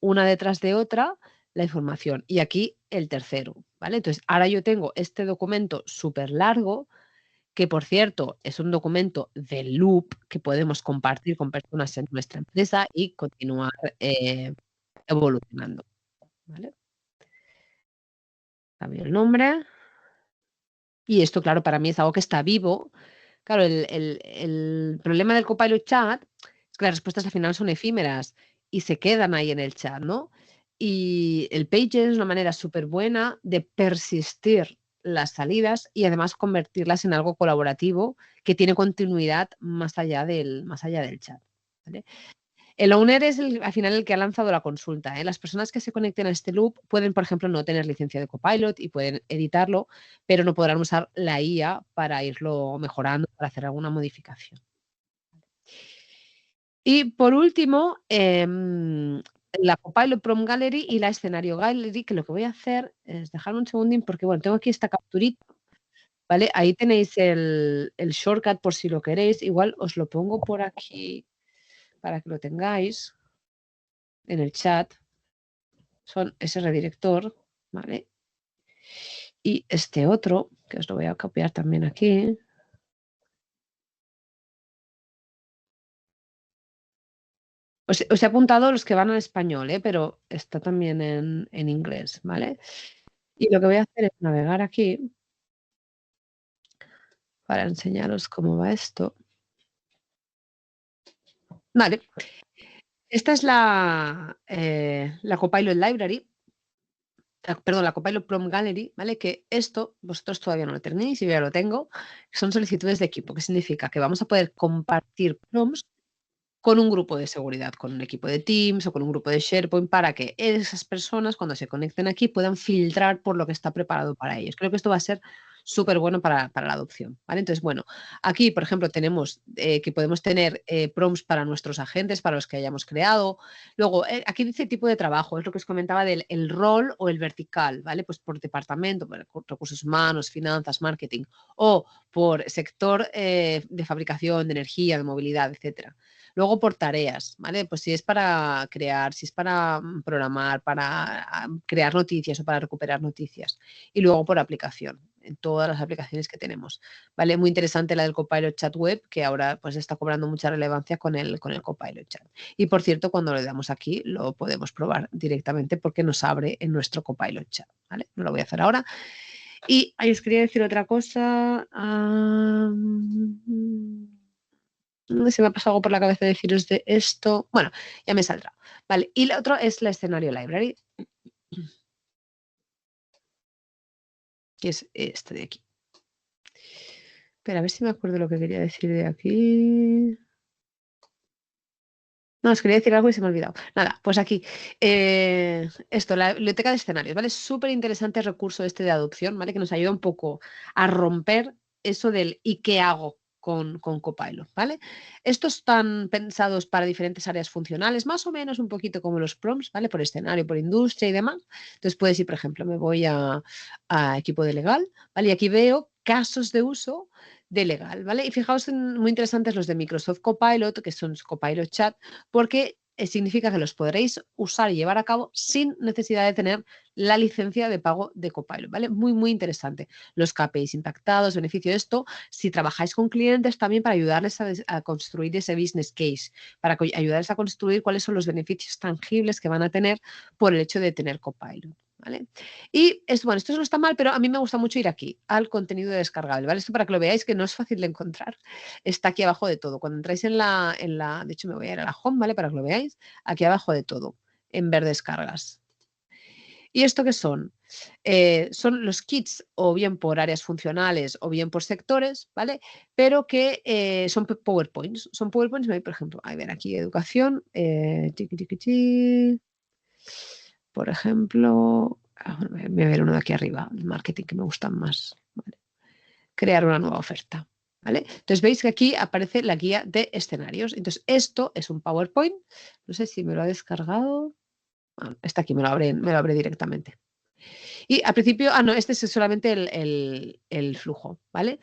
una detrás de otra la información. Y aquí el tercero, ¿vale? Entonces, ahora yo tengo este documento súper largo, que por cierto es un documento de loop que podemos compartir con personas en nuestra empresa y continuar evolucionando, ¿vale? Cambio el nombre. Y esto, claro, para mí es algo que está vivo. Claro, el problema del Copilot Chat es que las respuestas al final son efímeras y se quedan ahí en el chat, ¿no? Y el Pages es una manera súper buena de persistir las salidas y además convertirlas en algo colaborativo que tiene continuidad más allá del chat, ¿vale? El owner es al final el que ha lanzado la consulta, ¿eh? Las personas que se conecten a este loop pueden, por ejemplo, no tener licencia de Copilot y pueden editarlo, pero no podrán usar la IA para irlo mejorando, para hacer alguna modificación. Y por último, la Copilot Prompt Gallery y la Escenario Gallery, que lo que voy a hacer es dejarme un segundín porque, bueno, tengo aquí esta capturita, ¿vale? Ahí tenéis el shortcut por si lo queréis. Igual os lo pongo por aquí para que lo tengáis en el chat. Son ese redirector, ¿vale? Y este otro, que os lo voy a copiar también aquí. Os he apuntado los que van al español, pero está también en inglés, ¿vale? Y lo que voy a hacer es navegar aquí para enseñaros cómo va esto. Vale. Esta es la Copilot Library. Perdón, la Copilot Prompt Gallery, ¿vale? Que esto vosotros todavía no lo tenéis y yo ya lo tengo. Son solicitudes de equipo, que significa que vamos a poder compartir prompts con un grupo de seguridad, con un equipo de Teams o con un grupo de SharePoint, para que esas personas, cuando se conecten aquí, puedan filtrar por lo que está preparado para ellos. Creo que esto va a ser súper bueno para la adopción, ¿vale? Entonces, bueno, aquí, por ejemplo, tenemos que podemos tener prompts para nuestros agentes, para los que hayamos creado. Luego, aquí dice tipo de trabajo, es lo que os comentaba del el rol o el vertical, ¿vale? Pues por departamento, por recursos humanos, finanzas, marketing, o por sector de fabricación, de energía, de movilidad, etcétera. Luego por tareas, ¿vale? Pues si es para crear, si es para programar, para crear noticias o para recuperar noticias. Y luego por aplicación, en todas las aplicaciones que tenemos, ¿vale? Muy interesante la del Copilot Chat Web, que ahora pues está cobrando mucha relevancia con el Copilot Chat. Y por cierto, cuando le damos aquí, lo podemos probar directamente porque nos abre en nuestro Copilot Chat, ¿vale? No lo voy a hacer ahora. Y ahí os quería decir otra cosa. Se me ha pasado algo por la cabeza deciros de esto. Bueno, ya me saldrá. Vale, y lo otro es la escenario library, que es este de aquí. Espera, a ver si me acuerdo lo que quería decir de aquí. No, os quería decir algo y se me ha olvidado. Nada, pues aquí. Esto, la biblioteca de escenarios, ¿vale? Súper interesante recurso este de adopción, ¿vale? Que nos ayuda un poco a romper eso del ¿y qué hago con Copilot, ¿vale? Estos están pensados para diferentes áreas funcionales, más o menos un poquito como los prompts, ¿vale? Por escenario, por industria y demás. Entonces puedes ir, por ejemplo, me voy a equipo de legal, ¿vale? Y aquí veo casos de uso de legal, ¿vale? Y fijaos, muy interesantes los de Microsoft Copilot, que son Copilot Chat, porque significa que los podréis usar y llevar a cabo sin necesidad de tener la licencia de pago de Copilot, ¿vale? Muy, muy interesante. Los KPIs impactados, beneficio de esto, si trabajáis con clientes también para ayudarles a construir ese business case, para ayudarles a construir cuáles son los beneficios tangibles que van a tener por el hecho de tener Copilot, ¿vale? Y esto, bueno, esto no está mal, pero a mí me gusta mucho ir aquí, al contenido descargable, ¿vale? Esto para que lo veáis que no es fácil de encontrar. Está aquí abajo de todo. Cuando entráis de hecho me voy a ir a la home, ¿vale? Para que lo veáis. Aquí abajo de todo, en ver descargas. ¿Y esto qué son? Son los kits o bien por áreas funcionales o bien por sectores, ¿vale? Pero que son PowerPoints. Son PowerPoints, por ejemplo, a ver, aquí educación, tiqui, tiqui, ti. Por ejemplo, voy a ver uno de aquí arriba, el marketing, que me gustan más. ¿Vale? Crear una nueva oferta. ¿Vale? Entonces veis que aquí aparece la guía de escenarios. Entonces esto es un PowerPoint. No sé si me lo ha descargado. Está aquí, me lo abre directamente. Y al principio, no, este es solamente el flujo, ¿vale?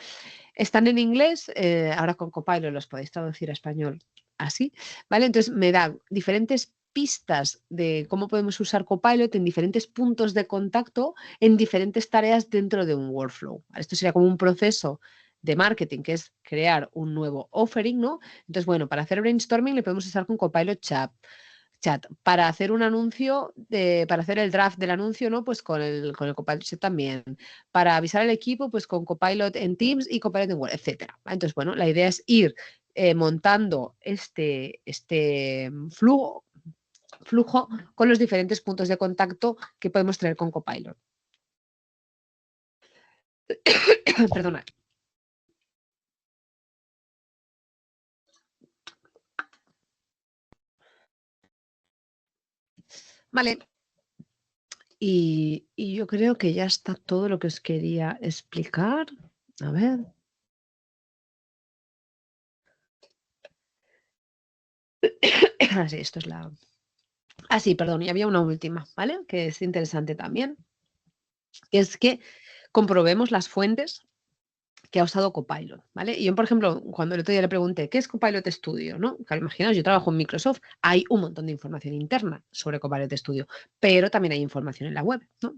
Están en inglés, ahora con Copilot los podéis traducir a español así, ¿vale? Entonces me da diferentes pistas de cómo podemos usar Copilot en diferentes puntos de contacto en diferentes tareas dentro de un workflow. Esto sería como un proceso de marketing, que es crear un nuevo offering, ¿no? Entonces, bueno, para hacer brainstorming le podemos usar con Copilot Chat. Para hacer un anuncio, para hacer el draft del anuncio, ¿no? Pues con el Copilot Chat también. Para avisar al equipo, pues con Copilot en Teams y Copilot en Word, etcétera. Entonces, bueno, la idea es ir montando este flujo con los diferentes puntos de contacto que podemos tener con Copilot. Perdona. Vale. Y yo creo que ya está todo lo que os quería explicar. A ver. Sí, esto es la... sí, perdón, y había una última, ¿vale? Que es interesante también, que es que comprobemos las fuentes que ha usado Copilot, ¿vale? Y yo, por ejemplo, cuando el otro día le pregunté, ¿qué es Copilot Studio? ¿No? Claro, imaginaos, yo trabajo en Microsoft, hay un montón de información interna sobre Copilot Studio, pero también hay información en la web, ¿no?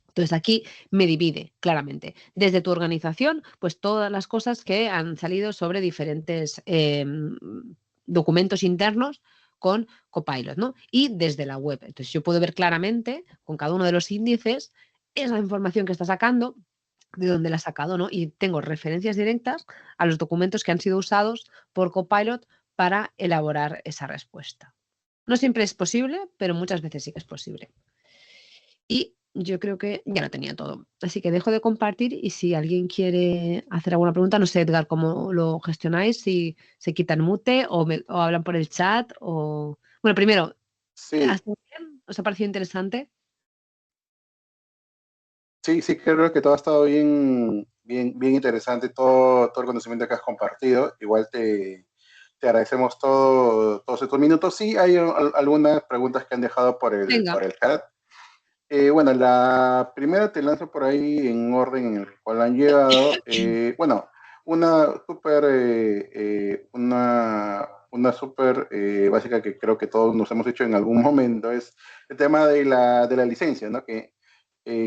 Entonces aquí me divide claramente. Desde tu organización, pues todas las cosas que han salido sobre diferentes documentos internos con Copilot, ¿no? Y desde la web. Entonces yo puedo ver claramente con cada uno de los índices esa información que está sacando, de dónde la ha sacado, ¿no? Y tengo referencias directas a los documentos que han sido usados por Copilot para elaborar esa respuesta. No siempre es posible, pero muchas veces sí que es posible. Y yo creo que ya lo tenía todo. Así que dejo de compartir y si alguien quiere hacer alguna pregunta, no sé, Edgar, cómo lo gestionáis, si se quitan mute o hablan por el chat o... Bueno, primero, Sí, ¿hasta bien? ¿Os ha parecido interesante? sí, sí, creo que todo ha estado bien, bien, bien interesante, todo el conocimiento que has compartido. Igual te agradecemos todos estos minutos. Sí, hay algunas preguntas que han dejado Venga, por el chat. Bueno, la primera te lanzo por ahí en orden en el cual han llegado. Bueno, una súper una súper básica que creo que todos nos hemos hecho en algún momento es el tema de la licencia, ¿no? Que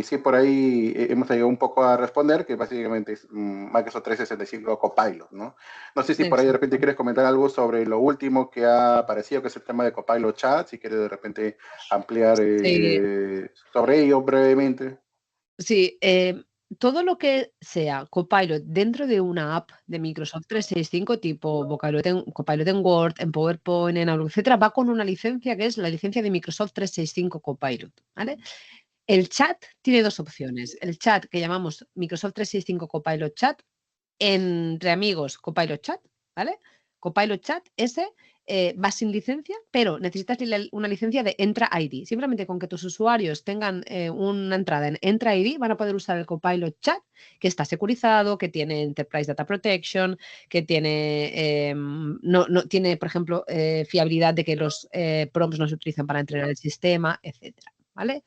sí, por ahí hemos llegado un poco a responder, que básicamente es Microsoft 365 Copilot, ¿no? No sé si por ahí de repente exacto. quieres comentar algo sobre lo último que ha aparecido, que es el tema de Copilot Chat, si quieres de repente ampliar Sí, sobre ello brevemente. sí, todo lo que sea Copilot dentro de una app de Microsoft 365, tipo Copilot en Word, en PowerPoint, en Outlook, etcétera, va con una licencia que es la licencia de Microsoft 365 Copilot, ¿vale? El chat tiene dos opciones. El chat que llamamos Microsoft 365 Copilot Chat, entre amigos Copilot Chat, ¿vale? Copilot Chat, ese va sin licencia, pero necesitas una licencia de Entra ID. Simplemente con que tus usuarios tengan una entrada en Entra ID van a poder usar el Copilot Chat, que está securizado, que tiene Enterprise Data Protection, que tiene, no tiene, por ejemplo, fiabilidad de que los prompts no se utilizan para entrenar el sistema, etcétera, ¿vale?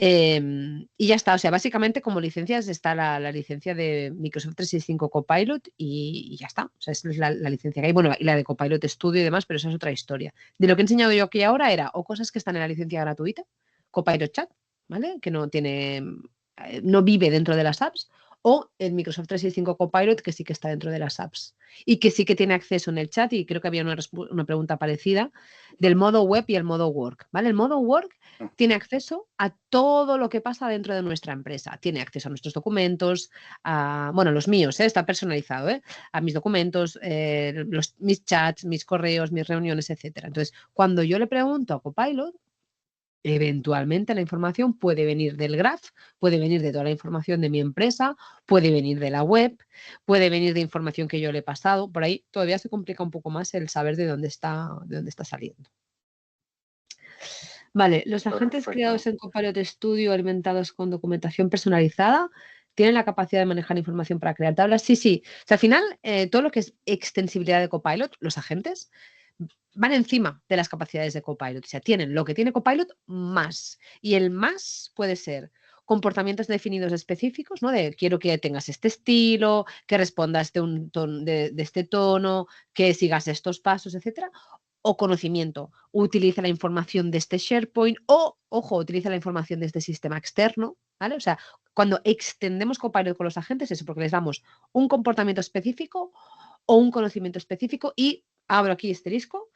Y ya está, o sea, básicamente como licencias está la licencia de Microsoft 365 Copilot y ya está. O sea, esa es la licencia que hay. Bueno, y la de Copilot Studio y demás, pero esa es otra historia. De lo que he enseñado yo aquí ahora era o cosas que están en la licencia gratuita, Copilot Chat, ¿vale? Que no tiene, no vive dentro de las apps, o el Microsoft 365 Copilot, que sí que está dentro de las apps y que sí que tiene acceso en el chat, y creo que había una pregunta parecida, del modo web y el modo work, ¿vale? El modo work tiene acceso a todo lo que pasa dentro de nuestra empresa. Tiene acceso a nuestros documentos, bueno, los míos, está personalizado, a mis documentos, mis chats, mis correos, mis reuniones, etcétera. Entonces, cuando yo le pregunto a Copilot, Eventualmente la información puede venir del graph, puede venir de toda la información de mi empresa, puede venir de la web, puede venir de información que yo le he pasado. Por ahí todavía se complica un poco más el saber de dónde está saliendo. Vale, los agentes creados en Copilot Studio alimentados con documentación personalizada tienen la capacidad de manejar información para crear tablas. Sí, sí. O sea, al final, todo lo que es extensibilidad de Copilot, los agentes van encima de las capacidades de Copilot. O sea, tienen lo que tiene Copilot más. Y el más puede ser comportamientos definidos específicos, ¿no? De quiero que tengas este estilo, que respondas de este tono, que sigas estos pasos, etcétera. O conocimiento. Utiliza la información de este SharePoint o, ojo, utiliza la información de este sistema externo, ¿vale? O sea, cuando extendemos Copilot con los agentes es porque les damos un comportamiento específico o un conocimiento específico y, abro aquí asterisco,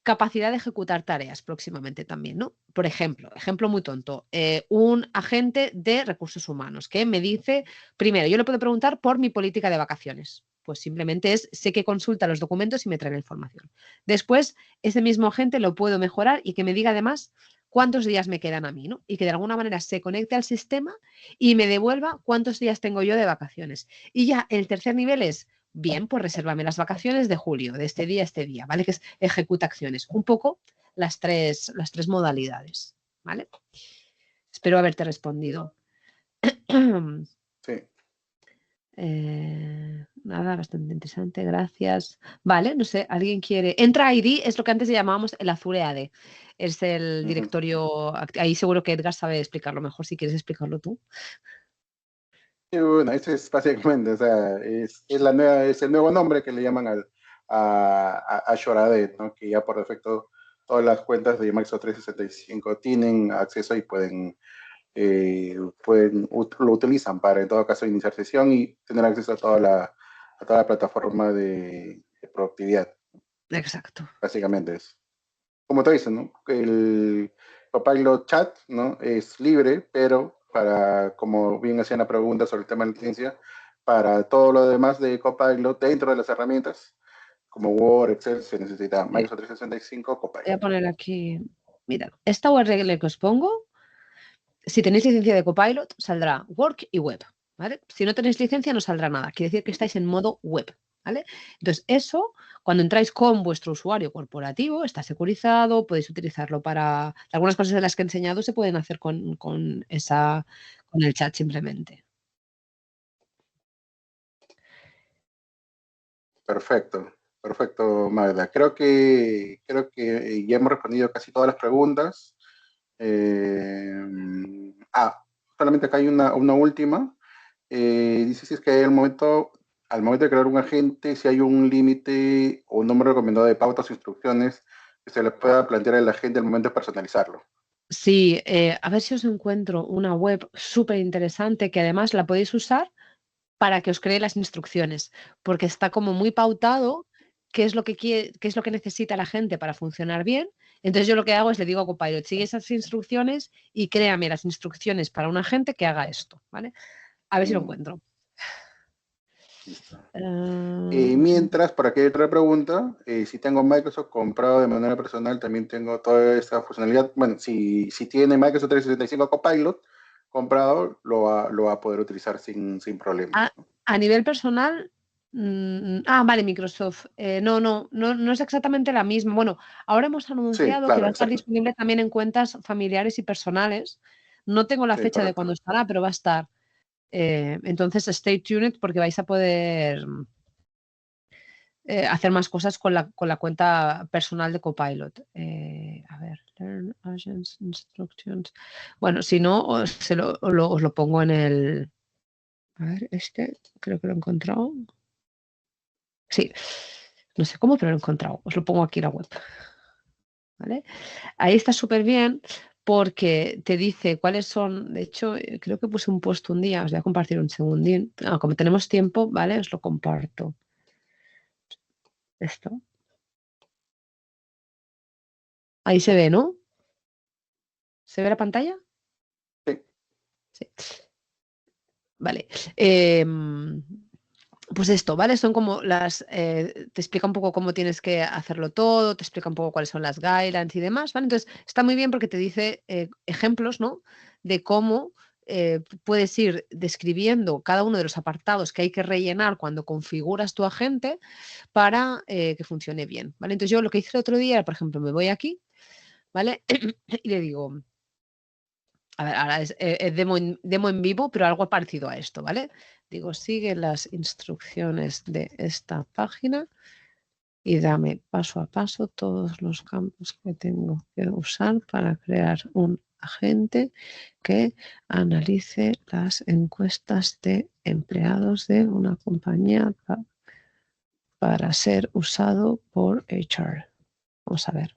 capacidad de ejecutar tareas próximamente también, ¿no? Por ejemplo muy tonto, un agente de recursos humanos que me dice, primero, yo le puedo preguntar por mi política de vacaciones. Pues simplemente sé que consulta los documentos y me trae la información. Después, ese mismo agente lo puedo mejorar y que me diga además cuántos días me quedan a mí, ¿no? Y que de alguna manera se conecte al sistema y me devuelva cuántos días tengo yo de vacaciones. Y ya el tercer nivel es, bien, pues resérvame las vacaciones de julio, de este día a este día, ¿vale? Que es ejecuta acciones. Un poco las tres modalidades, ¿vale? Espero haberte respondido. Sí. Nada, bastante interesante, gracias. Vale, no sé, alguien quiere. Entra ID es lo que antes llamábamos el Azure AD. Es el directorio. Ahí seguro que Edgar sabe explicarlo mejor si quieres explicarlo tú. Sí, bueno, ese es básicamente, o sea, es el nuevo nombre que le llaman a Azure AD, ¿no? Que ya por defecto todas las cuentas de Microsoft 365 tienen acceso y lo utilizan para en todo caso iniciar sesión y tener acceso a toda la plataforma de productividad. Exacto. Básicamente es. Como te dicen, ¿no? El Copilot Chat, ¿no? Es libre, pero como bien hacían la pregunta sobre el tema de la licencia, para todo lo demás de Copilot dentro de las herramientas, como Word, Excel, se necesita Microsoft 365 Copilot. Voy a poner aquí, mira, esta URL que os pongo, si tenéis licencia de Copilot, saldrá Work y Web, ¿vale? Si no tenéis licencia, no saldrá nada. Quiere decir que estáis en modo web, ¿vale? Entonces, eso, cuando entráis con vuestro usuario corporativo, está securizado, podéis utilizarlo para... Algunas cosas de las que he enseñado se pueden hacer con el chat simplemente. Perfecto, Magda. Creo que ya hemos respondido casi todas las preguntas. Solamente acá hay una última. Dice si es que al momento de crear un agente, si hay un límite o un número recomendado de pautas o instrucciones que se le pueda plantear al agente al momento de personalizarlo. Sí, a ver si os encuentro una web súper interesante que además la podéis usar para que os cree las instrucciones, porque está como muy pautado qué es lo que quiere, qué es lo que necesita la gente para funcionar bien. Entonces yo lo que hago es le digo a Copilot, sigue esas instrucciones y créame las instrucciones para una gente que haga esto, ¿vale? A ver si lo encuentro. Listo. Uh, Mientras, por aquí hay otra pregunta. Si tengo Microsoft comprado de manera personal, también tengo toda esta funcionalidad. Bueno, si tiene Microsoft 365 Copilot comprado, lo va a poder utilizar sin problemas. a nivel personal, vale, Microsoft. No es exactamente la misma. Bueno, ahora hemos Sí, anunciado que va claro, a estar exacto. disponible también en cuentas familiares y personales. No tengo la Sí, fecha de correcto. cuándo estará, pero va a estar. Entonces, stay tuned porque vais a poder hacer más cosas con la cuenta personal de Copilot. A ver, Learn Agents Instructions. Bueno, si no, os lo pongo en el. A ver, creo que lo he encontrado. Sí, no sé cómo, pero lo he encontrado. Os lo pongo aquí en la web. ¿Vale? Ahí está súper bien porque te dice cuáles son. De hecho, creo que puse un post un día. Os voy a compartir un segundín. Como tenemos tiempo, ¿vale? Os lo comparto. Esto. Ahí se ve, ¿no? ¿Se ve la pantalla? Sí. Sí. Vale. pues esto, ¿vale? Son como te explica un poco cómo tienes que hacerlo todo, te explica un poco cuáles son las guidelines y demás, ¿vale? Entonces, está muy bien porque te dice ejemplos, ¿no? De cómo puedes ir describiendo cada uno de los apartados que hay que rellenar cuando configuras tu agente para que funcione bien, ¿vale? Entonces, yo lo que hice el otro día, por ejemplo, me voy aquí, ¿vale? Y le digo, a ver, ahora es demo en vivo, pero algo parecido a esto, ¿vale? Digo, sigue las instrucciones de esta página y dame paso a paso todos los campos que tengo que usar para crear un agente que analice las encuestas de empleados de una compañía para ser usado por HR. Vamos a ver.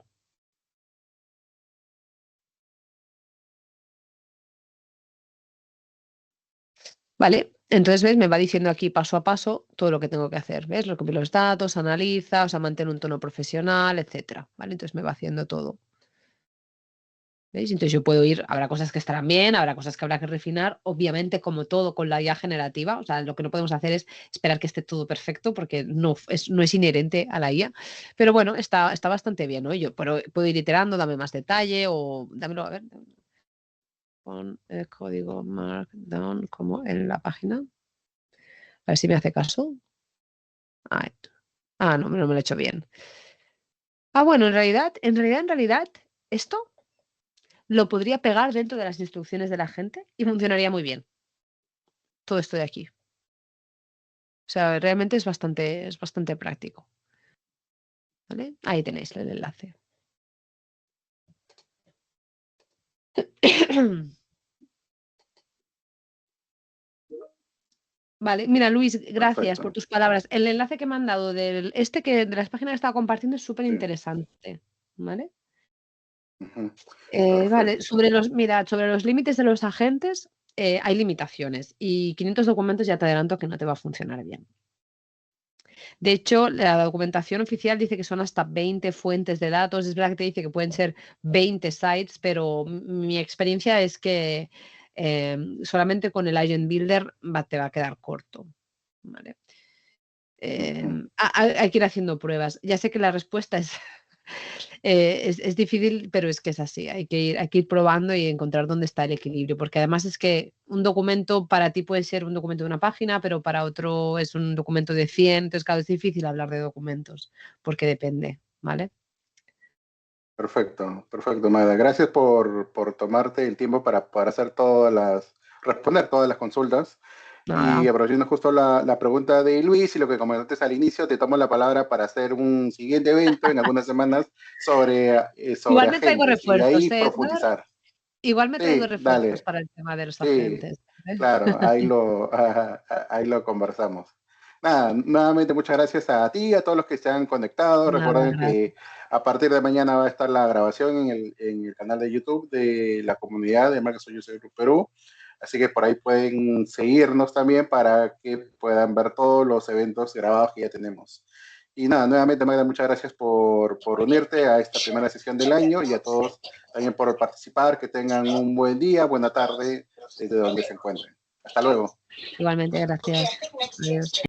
Vale, entonces, ¿ves? Me va diciendo aquí paso a paso todo lo que tengo que hacer, ¿ves? Recopila los datos, analiza, o sea, mantiene un tono profesional, etcétera, ¿vale? Entonces me va haciendo todo, ¿veis? Entonces yo puedo ir, habrá cosas que estarán bien, habrá cosas que habrá que refinar, obviamente como todo con la IA generativa, o sea, lo que no podemos hacer es esperar que esté todo perfecto porque no es inherente a la IA, pero bueno, está bastante bien, ¿no? Yo puedo ir iterando, dame más detalle o dámelo, a ver, pon el código Markdown como en la página. A ver si me hace caso. Ay, no me lo he hecho bien. Bueno, en realidad, esto lo podría pegar dentro de las instrucciones de la gente y funcionaría muy bien. Todo esto de aquí. O sea, realmente es bastante práctico. ¿Vale? Ahí tenéis el enlace. Vale, mira, Luis, gracias por Perfecto. tus palabras. El enlace que me han dado de las páginas que estaba compartiendo es súper Sí. interesante. ¿Vale? Ujú. Vale, Perfecto. sobre los límites de los agentes, hay limitaciones y 500 documentos ya te adelanto que no te va a funcionar bien. De hecho, la documentación oficial dice que son hasta 20 fuentes de datos. Es verdad que te dice que pueden ser 20 sites, pero mi experiencia es que solamente con el Agent Builder te va a quedar corto. ¿Vale? Ujú. Hay que ir haciendo pruebas. Ya sé que la respuesta es difícil, pero es que es así. Hay que ir probando y encontrar dónde está el equilibrio, porque además es que un documento para ti puede ser un documento de una página, pero para otro es un documento de 100. Entonces, claro, es difícil hablar de documentos, porque depende, ¿vale? Perfecto, perfecto, Magda. Gracias por tomarte el tiempo para poder responder todas las consultas. Y Nada. aprovechando justo la pregunta de Luis y lo que comentaste al inicio, te tomo la palabra para hacer un siguiente evento en algunas semanas sobre Igual me traigo agentes y ahí refuerzos, ¿eh, Edgar? profundizar. Igual me traigo Sí, refuerzos dale, para el tema de los sí, agentes. ¿Vale? claro, ahí lo conversamos. Nada, nuevamente muchas gracias a ti y a todos los que se han conectado. Nada, Recuerden gracias. que a partir de mañana va a estar la grabación en el canal de YouTube de la comunidad de Microsoft User Group Perú. Así que por ahí pueden seguirnos también para que puedan ver todos los eventos grabados que ya tenemos. Y nada, nuevamente Magda, muchas gracias por unirte a esta primera sesión del año y a todos también por participar. Que tengan un buen día, buena tarde desde donde se encuentren. Hasta luego. Igualmente, gracias. Adiós.